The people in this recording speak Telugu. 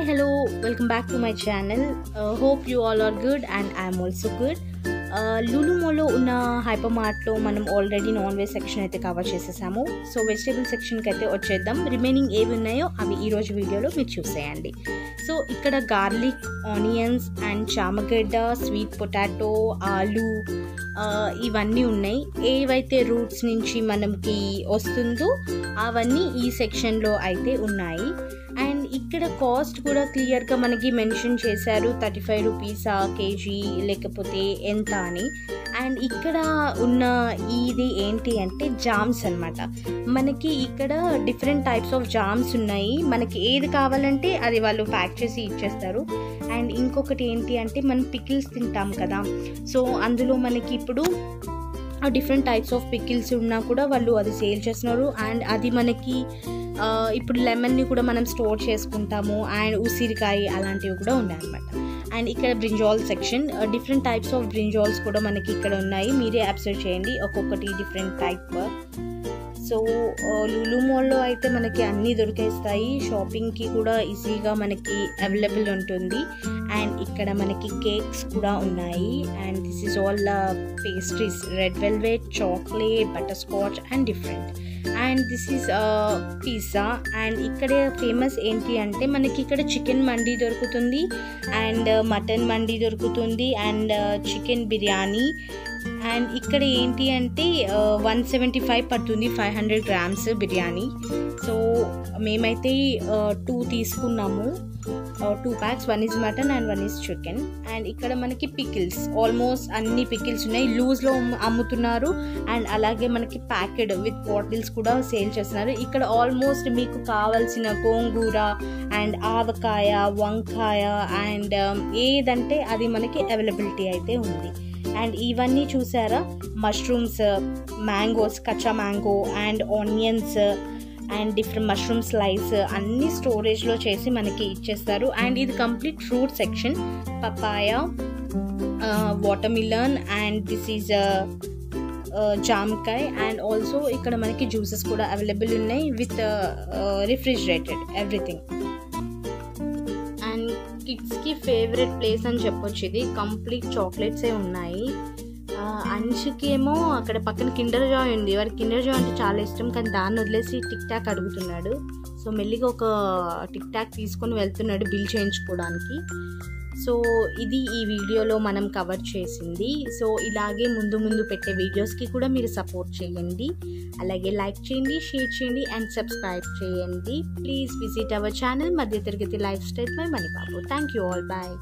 hello, welcome back to my channel. Hope you all are good and I am also good. Lulu Mall lo ఉన్న హైపర్ మార్ట్ లో మనం ఆల్రెడీ నాన్ వెజ్ సెక్షన్ అయితే కవర్ చేసేసాము. సో వెజిటేబుల్ సెక్షన్ కి అయితే వచ్చేద్దాం. రిమైనింగ్ ఏవి ఉన్నాయో అవి ఈ రోజు వీడియోలో మీరు చూసేయండి. సో ఇక్కడ గార్లిక్, ఆనియన్స్ అండ్ చామగడ్డ, స్వీట్ పొటాటో, ఆలు ఇవన్నీ ఉన్నాయి. ఏవైతే రూట్స్ నుంచి మనకి వస్తుందో అవన్నీ ఈ సెక్షన్లో అయితే ఉన్నాయి. అండ్ ఇక్కడ కాస్ట్ కూడా క్లియర్గా మనకి మెన్షన్ చేశారు, 35 రూపీసా కేజీ లేకపోతే ఎంత అని. అండ్ ఇక్కడ ఉన్న ఇది ఏంటి అంటే జామ్స్ అనమాట. మనకి ఇక్కడ డిఫరెంట్ టైప్స్ ఆఫ్ జామ్స్ ఉన్నాయి. మనకి ఏది కావాలంటే అది వాళ్ళు ప్యాక్ చేసి ఇచ్చేస్తారు. అండ్ ఇంకొకటి ఏంటి అంటే మనం పికిల్స్ తింటాం కదా, సో అందులో మనకి ఇప్పుడు డిఫరెంట్ టైప్స్ ఆఫ్ పికిల్స్ ఉన్నా కూడా వాళ్ళు అది సేల్ చేస్తున్నారు. అండ్ అది మనకి ఇప్పుడు లెమన్ని కూడా మనం స్టోర్ చేసుకుంటాము. అండ్ ఉసిరికాయ అలాంటివి కూడా ఉన్నాయన్నమాట. అండ్ ఇక్కడ brinjal section, different types of brinjals కూడా మనకి ఇక్కడ ఉన్నాయి. మీరే అబ్జర్వ్ చేయండి, ఒక్కొక్కటి డిఫరెంట్ టైప్. సో లులు మాల్లో అయితే మనకి అన్నీ దొరికేస్తాయి. షాపింగ్కి కూడా ఈజీగా మనకి అవైలబుల్ ఉంటుంది. అండ్ ఇక్కడ మనకి కేక్స్ కూడా ఉన్నాయి. And this is all pastries, red velvet, chocolate, butter scotch and different. And this is pizza. And ఇక్కడ ఫేమస్ ఏంటి అంటే మనకి ఇక్కడ చికెన్ మండి దొరుకుతుంది, అండ్ మటన్ మండి దొరుకుతుంది, అండ్ చికెన్ బిర్యానీ. అండ్ ఇక్కడ ఏంటి అంటే 175 పడుతుంది, 500 గ్రామ్స్ బిర్యానీ. సో మేమైతే 2 తీసుకున్నాము, 2 packs. 1 is mutton and 1 is chicken. And ఇక్కడ మనకి పికిల్స్, ఆల్మోస్ట్ అన్ని పికిల్స్ ఉన్నాయి. లూజ్లో అమ్ముతున్నారు అండ్ అలాగే మనకి ప్యాకెడ్ విత్ బాటిల్స్ కూడా సేల్ చేస్తున్నారు. ఇక్కడ ఆల్మోస్ట్ మీకు కావాల్సిన గోంగూర అండ్ ఆవకాయ, వంకాయ అండ్ ఏదంటే అది మనకి అవైలబిలిటీ అయితే ఉంది. అండ్ ఇవన్నీ చూసారా, మష్రూమ్స్, మ్యాంగోస్, కచ్చా mango and onions and different mushroom slice అన్ని స్టోరేజ్లో చేసి మనకి ఇచ్చేస్తారు. అండ్ ఇది complete fruit section, papaya, water melon and this is జామకాయ. అండ్ ఆల్సో ఇక్కడ మనకి జ్యూసెస్ కూడా అవైలబుల్ ఉన్నాయి విత్ రిఫ్రిజిరేటెడ్ ఎవ్రీథింగ్. అండ్ కిడ్స్కి ఫేవరెట్ ప్లేస్ అని చెప్పొచ్చు ఇది. కంప్లీట్ చాక్లెట్సే ఉన్నాయి. అంశుకి ఏమో అక్కడ పక్కన కిండర్ జాయ్ ఉంది. వాడికి కిండర్ జాయ్ అంటే చాలా ఇష్టం, కానీ దాన్ని వదిలేసి టిక్ టాక్ అడుగుతున్నాడు. సో మెల్లిగా ఒక టిక్ టాక్ తీసుకొని వెళ్తున్నాడు బిల్ చేయించుకోవడానికి. సో ఇది ఈ వీడియోలో మనం కవర్ చేసింది. సో ఇలాగే ముందు ముందు పెట్టే వీడియోస్కి కూడా మీరు సపోర్ట్ చేయండి. అలాగే లైక్ చేయండి, షేర్ చేయండి అండ్ సబ్స్క్రైబ్ చేయండి. ప్లీజ్ విజిట్ అవర్ ఛానల్ మధ్య తరగతి lifestyle by Manibabu. Thank you all, bye.